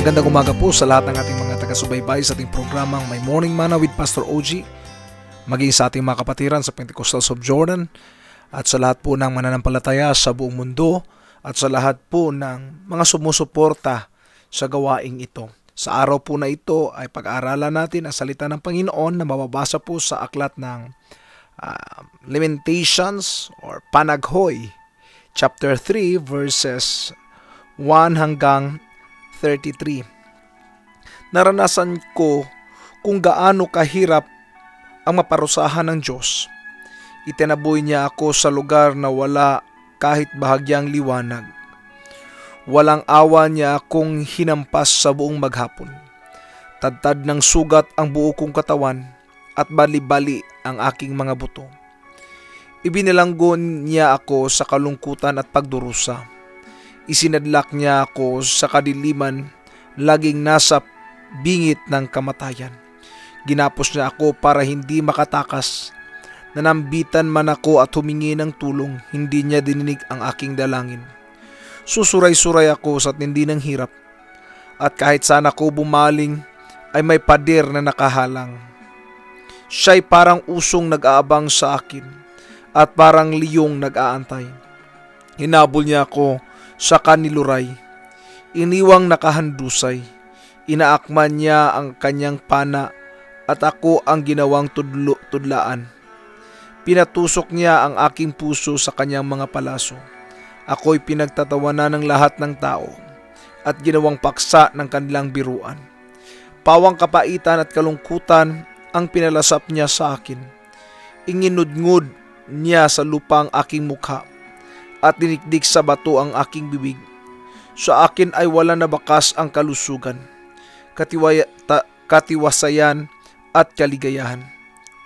Magandang umaga po sa lahat ng ating mga taga-subaybay sa ating programang My Morning Manna with Pastor OG, maging sa ating mga kapatiran sa Pentecostals of Jordan, at sa lahat po ng mananampalataya sa buong mundo, at sa lahat po ng mga sumusuporta sa gawaing ito. Sa araw po na ito ay pag-aaralan natin ang salita ng Panginoon na mababasa po sa aklat ng Lamentations or Panaghoy, chapter 3, verses 1 hanggang 33. Naranasan ko kung gaano kahirap ang maparusahan ng Diyos. Itinaboy niya ako sa lugar na wala kahit bahagyang liwanag. Walang awa niya akong hinampas sa buong maghapon. Tadtad ng sugat ang buo kong katawan at bali-bali ang aking mga buto. Ibinilanggo niya ako sa kalungkutan at pagdurusa. Isinadlak niya ako sa kadiliman, laging nasa bingit ng kamatayan. Ginapos niya ako para hindi makatakas. Nanambitan man ako at humingi ng tulong, hindi niya dininig ang aking dalangin. Susuray-suray ako sa tindi ng hirap, at kahit saan ako bumaling ay may pader na nakahalang. Siya'y parang usong nag-aabang sa akin at parang liyong nag-aantay. Hinabol niya ako sa kaniluray, iniwang nakahandusay, inaakman niya ang kanyang pana at ako ang ginawang tudlaan. Pinatusok niya ang aking puso sa kanyang mga palaso. Ako'y pinagtatawanan ng lahat ng tao at ginawang paksa ng kanilang biruan. Pawang kapaitan at kalungkutan ang pinalasap niya sa akin. Inginudngod niya sa lupa ang aking mukha at dinikdik sa bato ang aking bibig. Sa akin ay wala na bakas ang kalusugan, katiwasayan at kaligayahan.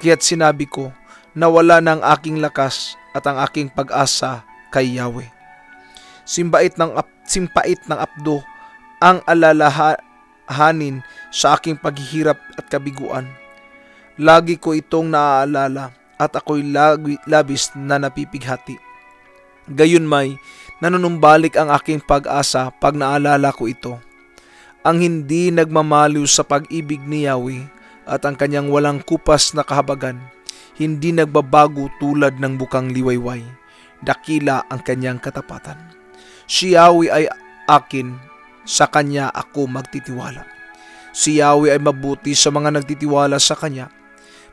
Kaya't sinabi ko na wala na ang aking lakas at ang aking pag-asa kay Yahweh. Simpait ng apdo ang alalahanin sa aking paghihirap at kabiguan. Lagi ko itong naaalala at ako'y labis na napipighati. Gayunmay, nanunumbalik ang aking pag-asa pag naalala ko ito. Ang hindi nagmamaliw sa pag-ibig ni Yahweh at ang kanyang walang kupas na kahabagan, hindi nagbabago tulad ng bukang liwayway. Dakila ang kanyang katapatan. Si Yahweh ay akin, sa kanya ako magtitiwala. Si Yahweh ay mabuti sa mga nagtitiwala sa kanya.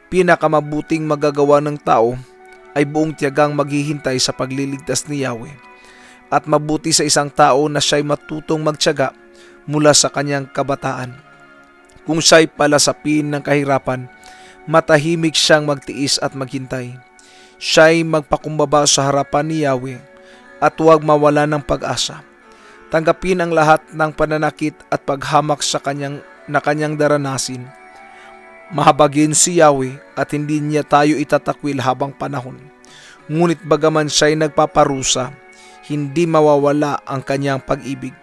Pinakamabuting magagawa ng tao ay buong tiyagang maghihintay sa pagliligtas ni Yahweh, at mabuti sa isang tao na siya'y matutong magtiyaga mula sa kanyang kabataan. Kung siya'y palasapin ng kahirapan, matahimik siyang magtiis at maghintay. Siya'y magpakumbaba sa harapan ni Yahweh at huwag mawala ng pag-asa. Tanggapin ang lahat ng pananakit at paghamak sa kanyang daranasin. Mahabagin si Yahweh at hindi niya tayo itatakwil habang panahon. Ngunit bagaman siya'y nagpaparusa, hindi mawawala ang kanyang pag-ibig.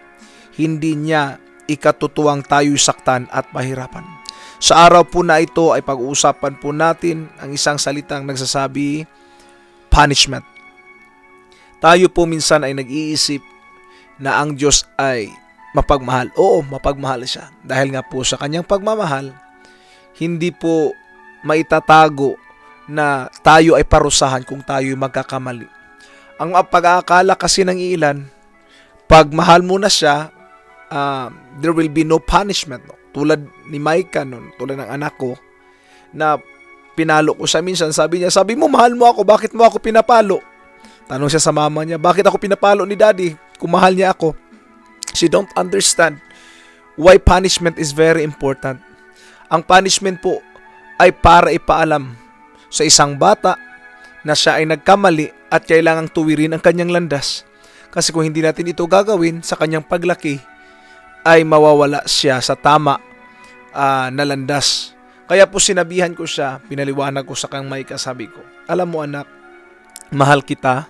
Hindi niya ikatutuwang tayo'y saktan at pahirapan. Sa araw po na ito ay pag-uusapan po natin ang isang salitang nagsasabi, punishment. Tayo po minsan ay nag-iisip na ang Diyos ay mapagmahal. Oo, mapagmahal siya. Dahil nga po sa kanyang pagmamahal, hindi po maitatago na tayo ay parusahan kung tayo ay magkakamali. Ang pag-aakala kasi ng ilan, pag mahal mo na siya, there will be no punishment. No? Tulad ni Micah nun, tulad ng anak ko, na pinalo ko siya minsan. Sabi mo mahal mo ako, bakit mo ako pinapalo? Tanong siya sa mama niya, bakit ako pinapalo ni daddy kung mahal niya ako? She don't understand why punishment is very important. Ang punishment po ay para ipaalam sa isang bata na siya ay nagkamali at kailangang tuwirin ang kanyang landas. Kasi kung hindi natin ito gagawin sa kanyang paglaki, ay mawawala siya sa tama na landas. Kaya po sinabihan ko siya, pinaliwanag ko sa kang Micah, sabi ko, alam mo anak, mahal kita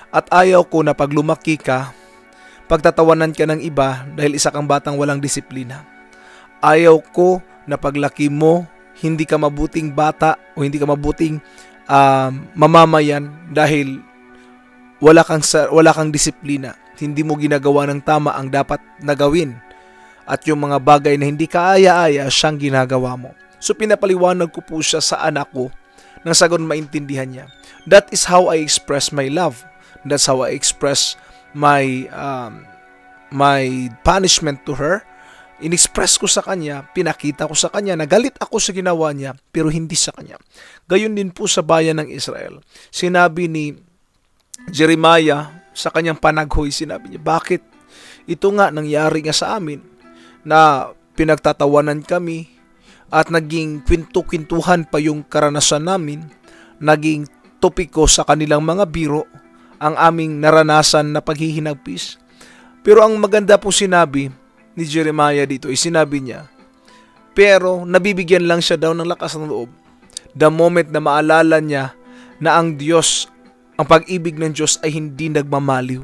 at ayaw ko na pag lumaki ka, pagtatawanan ka ng iba dahil isa kang batang walang disiplina. Ayaw ko na paglaki mo, hindi ka mabuting bata o hindi ka mabuting mamamayan dahil wala kang disiplina. Hindi mo ginagawa ng tama ang dapat na gawin. at yung mga bagay na hindi kaaya-aya siyang ginagawa mo. So pinapaliwanag ko po siya sa anak ko nang sa ganun maintindihan niya. That is how I express my love. That's how I express my punishment to her. Inexpress ko sa kanya, pinakita ko sa kanya na galit ako sa ginawa niya, pero hindi sa kanya. Gayon din po sa bayan ng Israel. Sinabi ni Jeremiah sa kanyang panaghoy, sinabi niya, bakit ito nga nangyari nga sa amin na pinagtatawanan kami at naging kwento-kwentuhan pa yung karanasan namin, naging topiko sa kanilang mga biro ang aming naranasan na paghihinagpis. Pero ang maganda po sinabi ni Jeremiah dito, sinabi niya, pero nabibigyan lang siya daw ng lakas ng loob the moment na maalala niya na ang Diyos, ang pag-ibig ng Diyos ay hindi nagmamaliw.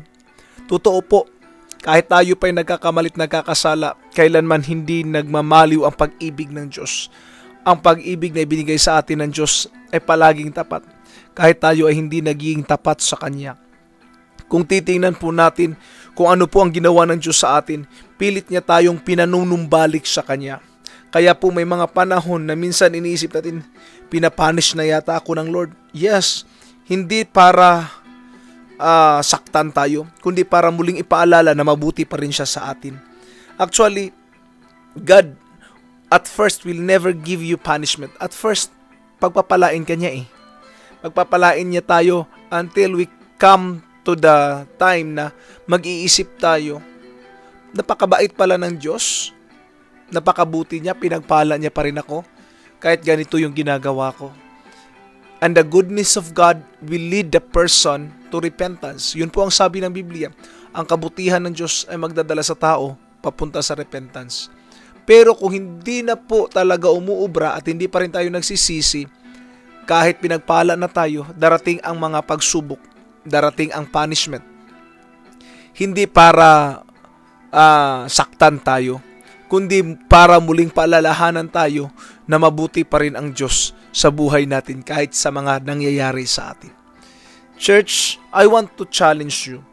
Totoo po, kahit tayo pa'y nagkakamalit, nagkakasala, kailanman hindi nagmamaliw ang pag-ibig ng Diyos. Ang pag-ibig na ibinigay sa atin ng Diyos ay palaging tapat, kahit tayo ay hindi nagiging tapat sa Kanya. Kung titingnan po natin kung ano po ang ginawa ng Diyos sa atin, pilit niya tayong pinanunumbalik sa Kanya. Kaya po may mga panahon na minsan iniisip natin, pinapunish na yata ako ng Lord. Yes, hindi para saktan tayo, kundi para muling ipaalala na mabuti pa rin siya sa atin. Actually, God at first will never give you punishment. At first, pagpapalain ka niya Pagpapalain niya tayo until we come to the time na mag-iisip tayo, napakabait pala ng Diyos, napakabuti niya, pinagpala niya pa rin ako, kahit ganito yung ginagawa ko. And the goodness of God will lead the person to repentance. Yun po ang sabi ng Biblia. Ang kabutihan ng Diyos ay magdadala sa tao papunta sa repentance. Pero kung hindi na po talaga umuubra at hindi pa rin tayo nagsisisi, kahit pinagpala na tayo, darating ang mga pagsubok, darating ang punishment. Hindi para saktan tayo, kundi para muling paalalahanan tayo na mabuti pa rin ang Diyos sa buhay natin kahit sa mga nangyayari sa atin. Church, I want to challenge you.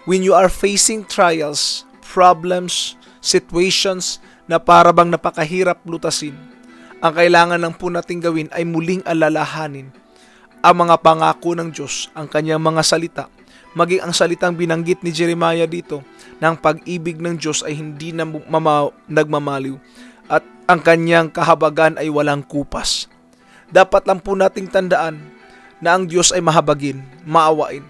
When you are facing trials, problems, situations na para bang napakahirap lutasin, ang kailangan lang po nating gawin ay muling alalahanin ang mga pangako ng Diyos, ang kanyang mga salita, maging ang salitang binanggit ni Jeremiah dito, ng pag-ibig ng Diyos ay hindi na nagmamaliw at ang kanyang kahabagan ay walang kupas. Dapat lang po nating tandaan na ang Diyos ay mahabagin, maawain.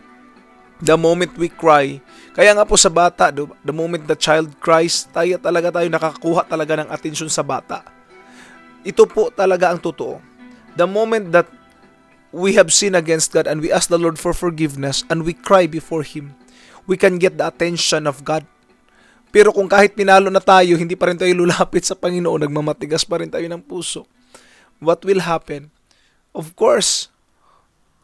The moment we cry, kaya nga po sa bata, the moment the child cries, tayo nakakakuha talaga ng atensyon sa bata. Ito po talaga ang totoo. The moment that we have sinned against God and we ask the Lord for forgiveness and we cry before Him, we can get the attention of God. Pero kung kahit pinalo na tayo, hindi pa rin tayo lulapit sa Panginoon, nagmamatigas pa rin tayo ng puso, what will happen? Of course,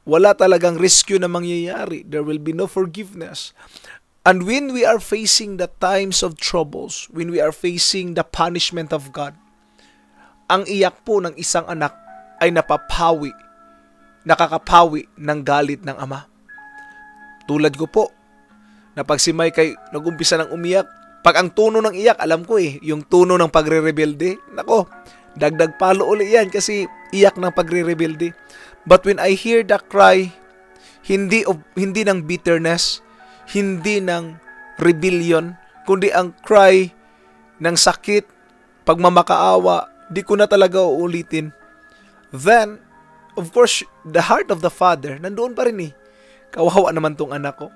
wala talagang rescue na mangyayari. There will be no forgiveness. And when we are facing the times of troubles, when we are facing the punishment of God, ang iyak po ng isang anak ay nakakapawi ng galit ng ama. Tulad ko po, na pag si Mike ay nag-umpisa ng umiyak, pag ang tono ng iyak, alam ko yung tono ng pagre-rebelde, nako, dagdag palo uli yan kasi iyak ng pagre-rebelde. But when I hear the cry, hindi ng bitterness, hindi ng rebellion, kundi ang cry ng sakit, pagmamakaawa, di ko na talaga uulitin. Then, of course, the heart of the father, nandoon pa rin Kawawa naman tong anak ko.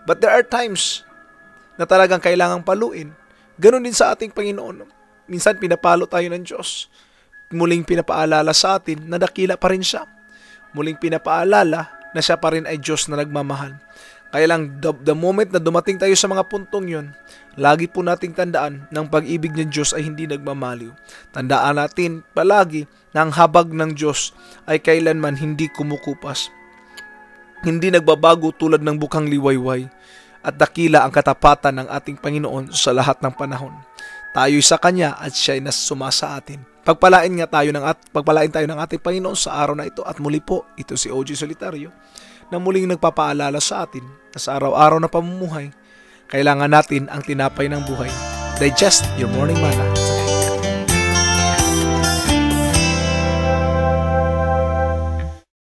But there are times na talagang kailangang paluin. Ganon din sa ating Panginoon. Minsan pinapalo tayo ng Diyos. Muling pinapaalala sa atin na dakila pa rin siya. Muling pinapaalala na siya pa rin ay Diyos na nagmamahal. Kaya lang, the moment na dumating tayo sa mga puntong yun, lagi po nating tandaan na ang pag-ibig ng Diyos ay hindi nagmamaliw. Tandaan natin palagi na ang habag ng Diyos ay kailanman hindi kumukupas. Hindi nagbabago tulad ng bukhang liwayway. At dakila ang katapatan ng ating Panginoon sa lahat ng panahon. Tayo'y sa Kanya at Siya'y nasuma sa atin. Pagpalain tayo ng ating Panginoon sa araw na ito. At muli po, ito si OG Solitario na muling nagpapaalala sa atin na sa araw-araw na pamumuhay, kailangan natin ang tinapay ng buhay digest your morning manna.